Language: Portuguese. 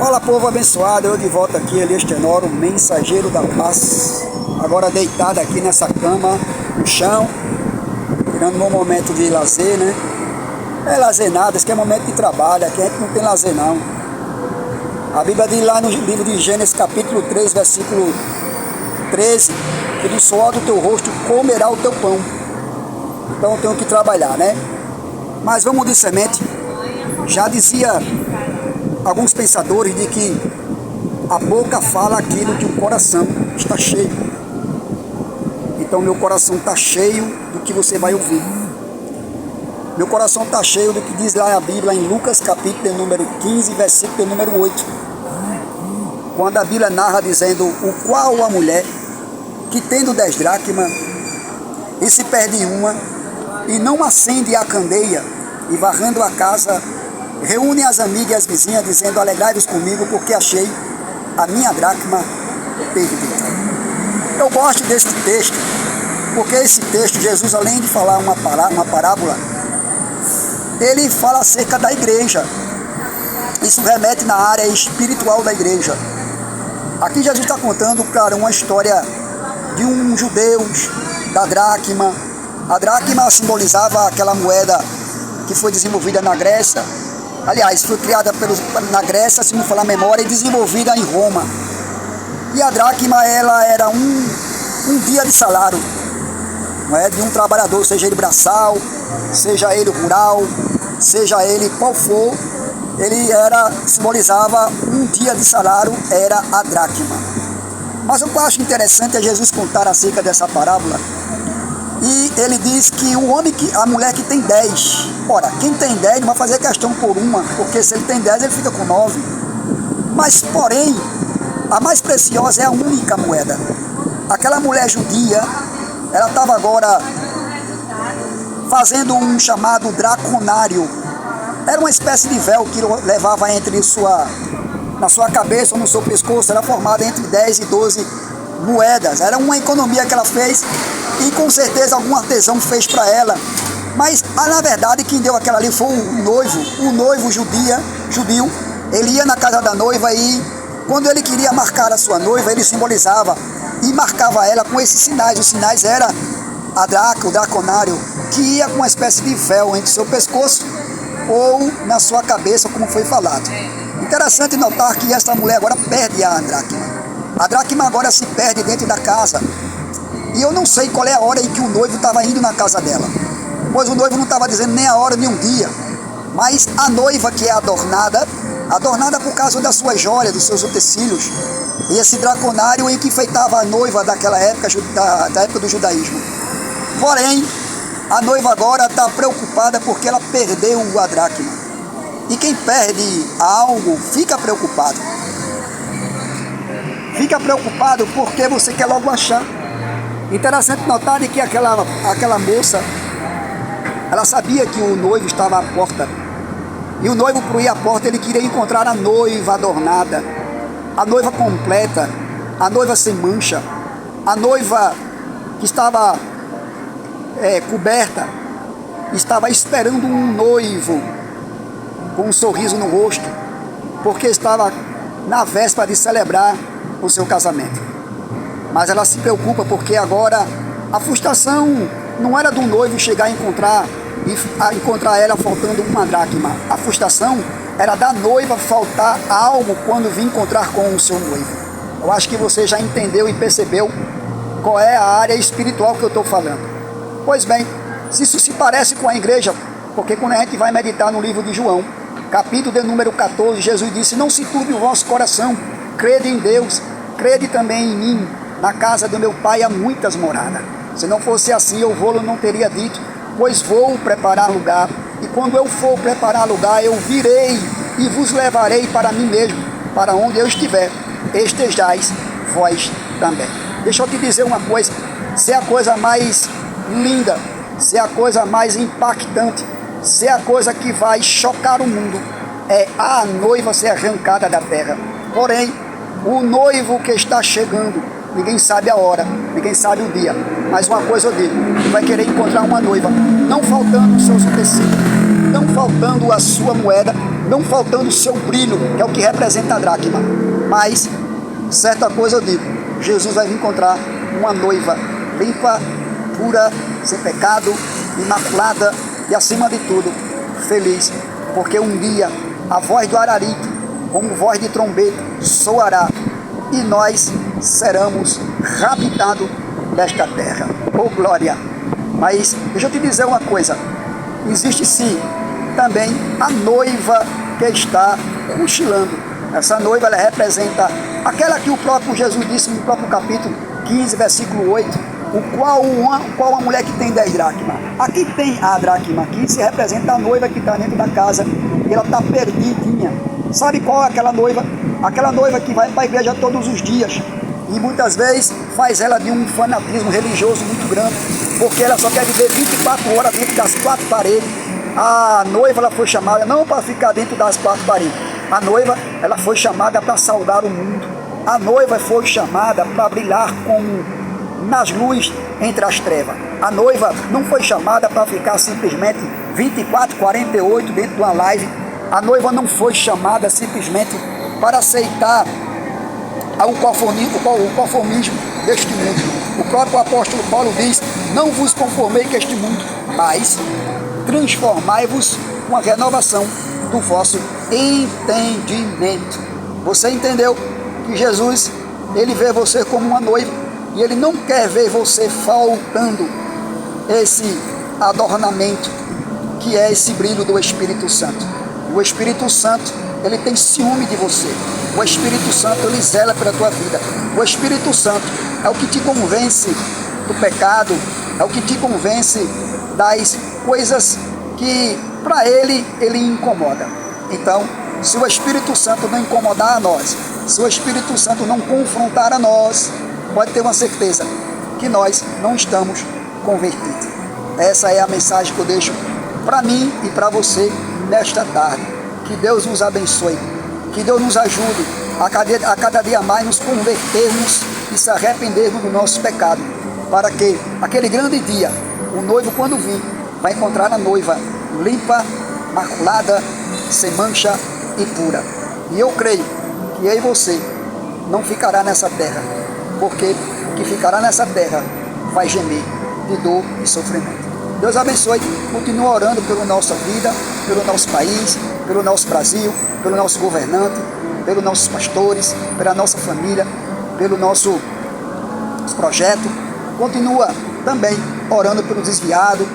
Fala, povo abençoado, eu de volta aqui, Elias Tenório, mensageiro da paz. Agora deitado aqui nessa cama, no chão, tirando meu momento de lazer, né? É lazer nada, isso aqui é momento de trabalho, aqui a gente não tem lazer não. A Bíblia diz lá no livro de Gênesis capítulo 3, versículo 13, que do suor do teu rosto comerá o teu pão. Então eu tenho que trabalhar, né? Mas vamos de semente. Já dizia alguns pensadores de que a boca fala aquilo que o coração está cheio. Então meu coração está cheio do que você vai ouvir. Meu coração está cheio do que diz lá a Bíblia em Lucas capítulo número 15, versículo número 8. Quando a Bíblia narra dizendo: o qual a mulher que tendo 10 dracmas e se perde uma e não acende a candeia e varrendo a casa reúne as amigas e as vizinhas dizendo: alegrai-vos comigo porque achei a minha dracma perdida. Eu gosto deste texto porque esse texto, Jesus, além de falar uma parábola, ele fala acerca da igreja. Isso remete na área espiritual da igreja. Aqui Jesus está contando, claro, uma história de um judeu, da dracma. A dracma simbolizava aquela moeda que foi desenvolvida na Grécia. Aliás, foi criada na Grécia, se não falar a memória, e desenvolvida em Roma. E a dracma, ela era um dia de salário, não é? De um trabalhador, seja ele braçal, seja ele rural, seja ele qual for, ele simbolizava um dia de salário, era a dracma. Mas o que eu acho interessante é Jesus contar acerca dessa parábola. E ele diz que a mulher que tem 10, ora, quem tem 10 não vai fazer questão por uma, porque se ele tem 10 ele fica com 9. Mas porém, a mais preciosa é a única moeda. Aquela mulher judia, ela estava agora fazendo um chamado draconário. Era uma espécie de véu que levava na sua cabeça ou no seu pescoço, era formada entre 10 e 12 moedas. Era uma economia que ela fez e com certeza algum artesão fez para ela. Mas na verdade quem deu aquela ali foi o noivo judeu. Ele ia na casa da noiva e quando ele queria marcar a sua noiva, ele simbolizava e marcava ela com esses sinais. Os sinais era o draconário, que ia com uma espécie de véu entre seu pescoço ou na sua cabeça, como foi falado. Interessante notar que essa mulher agora perde a dracma. A dracma agora se perde dentro da casa. E eu não sei qual é a hora em que o noivo estava indo na casa dela, pois o noivo não estava dizendo nem a hora nem um dia. Mas a noiva, que é adornada por causa das suas joias, dos seus utensílios, e esse draconário em que enfeitava a noiva daquela época, da época do judaísmo. Porém, a noiva agora está preocupada porque ela perdeu a dracma. E quem perde algo fica preocupado. Fica preocupado porque você quer logo achar. Interessante notar que aquela moça, ela sabia que o noivo estava à porta. E o noivo, por ir à porta, ele queria encontrar a noiva adornada, a noiva completa, a noiva sem mancha, a noiva que estava coberta, estava esperando um noivo com um sorriso no rosto, porque estava na véspera de celebrar o seu casamento. Mas ela se preocupa porque agora a frustração não era do noivo chegar a encontrar ela faltando uma dracma. A frustração era da noiva faltar algo quando vir encontrar com o seu noivo. Eu acho que você já entendeu e percebeu qual é a área espiritual que eu estou falando. Pois bem, se isso se parece com a igreja, porque quando a gente vai meditar no livro de João, capítulo de número 14, Jesus disse: não se turbe o vosso coração, crede em Deus, crede também em mim. Na casa do meu pai há muitas moradas. Se não fosse assim, eu não teria dito, pois vou preparar lugar. E quando eu for preparar lugar, eu virei e vos levarei para mim mesmo, para onde eu estiver, estejais vós também. Deixa eu te dizer uma coisa: se é a coisa mais linda, se é a coisa mais impactante, se é a coisa que vai chocar o mundo, é a noiva ser arrancada da terra. Porém, o noivo que está chegando, ninguém sabe a hora, ninguém sabe o dia. Mas uma coisa eu digo: vai querer encontrar uma noiva, não faltando os seus utensílios, não faltando a sua moeda, não faltando o seu brilho, que é o que representa a dracma. Mas, certa coisa eu digo, Jesus vai encontrar uma noiva limpa, pura, sem pecado, imaculada e, acima de tudo, feliz, porque um dia a voz do araripe, como voz de trombeta, soará e nós seremos raptados desta terra. Oh, glória! Mas deixa eu te dizer uma coisa, existe sim também a noiva que está cochilando. Essa noiva, ela representa aquela que o próprio Jesus disse no próprio capítulo 15, versículo 8, qual a mulher que tem 10 dracmas. Aqui tem a dracma, aqui se representa a noiva que está dentro da casa e ela está perdidinha. Sabe qual é aquela noiva? Aquela noiva que vai para a igreja todos os dias e muitas vezes faz ela de um fanatismo religioso muito grande, porque ela só quer viver 24 horas dentro das 4 paredes. A noiva, ela foi chamada não para ficar dentro das 4 paredes. A noiva, ela foi chamada para saudar o mundo. A noiva foi chamada para brilhar como nas luzes entre as trevas. A noiva não foi chamada para ficar simplesmente 24, 48 dentro de uma live. A noiva não foi chamada simplesmente para aceitar o conformismo deste mundo. O próprio apóstolo Paulo diz: não vos conformei com este mundo, mas transformai-vos com a renovação do vosso entendimento. Você entendeu que Jesus, ele vê você como uma noiva e ele não quer ver você faltando esse adornamento que é esse brilho do Espírito Santo. O Espírito Santo, ele tem ciúme de você. O Espírito Santo, ele zela pela tua vida. O Espírito Santo é o que te convence do pecado, é o que te convence das coisas que para ele incomoda. Então, se o Espírito Santo não incomodar a nós, se o Espírito Santo não confrontar a nós, pode ter uma certeza que nós não estamos convertidos. Essa é a mensagem que eu deixo para mim e para você nesta tarde. Que Deus nos abençoe, que Deus nos ajude a cada dia mais nos convertermos e se arrependermos do nosso pecado, para que aquele grande dia, o noivo quando vir, vai encontrar a noiva limpa, maculada, sem mancha e pura. E eu creio que eu e você não ficará nessa terra, porque o que ficará nessa terra vai gemer de dor e sofrimento. Deus abençoe, continua orando pela nossa vida, pelo nosso país, pelo nosso Brasil, pelo nosso governante, pelos nossos pastores, pela nossa família, pelo nosso projeto. Continua também orando pelos desviados,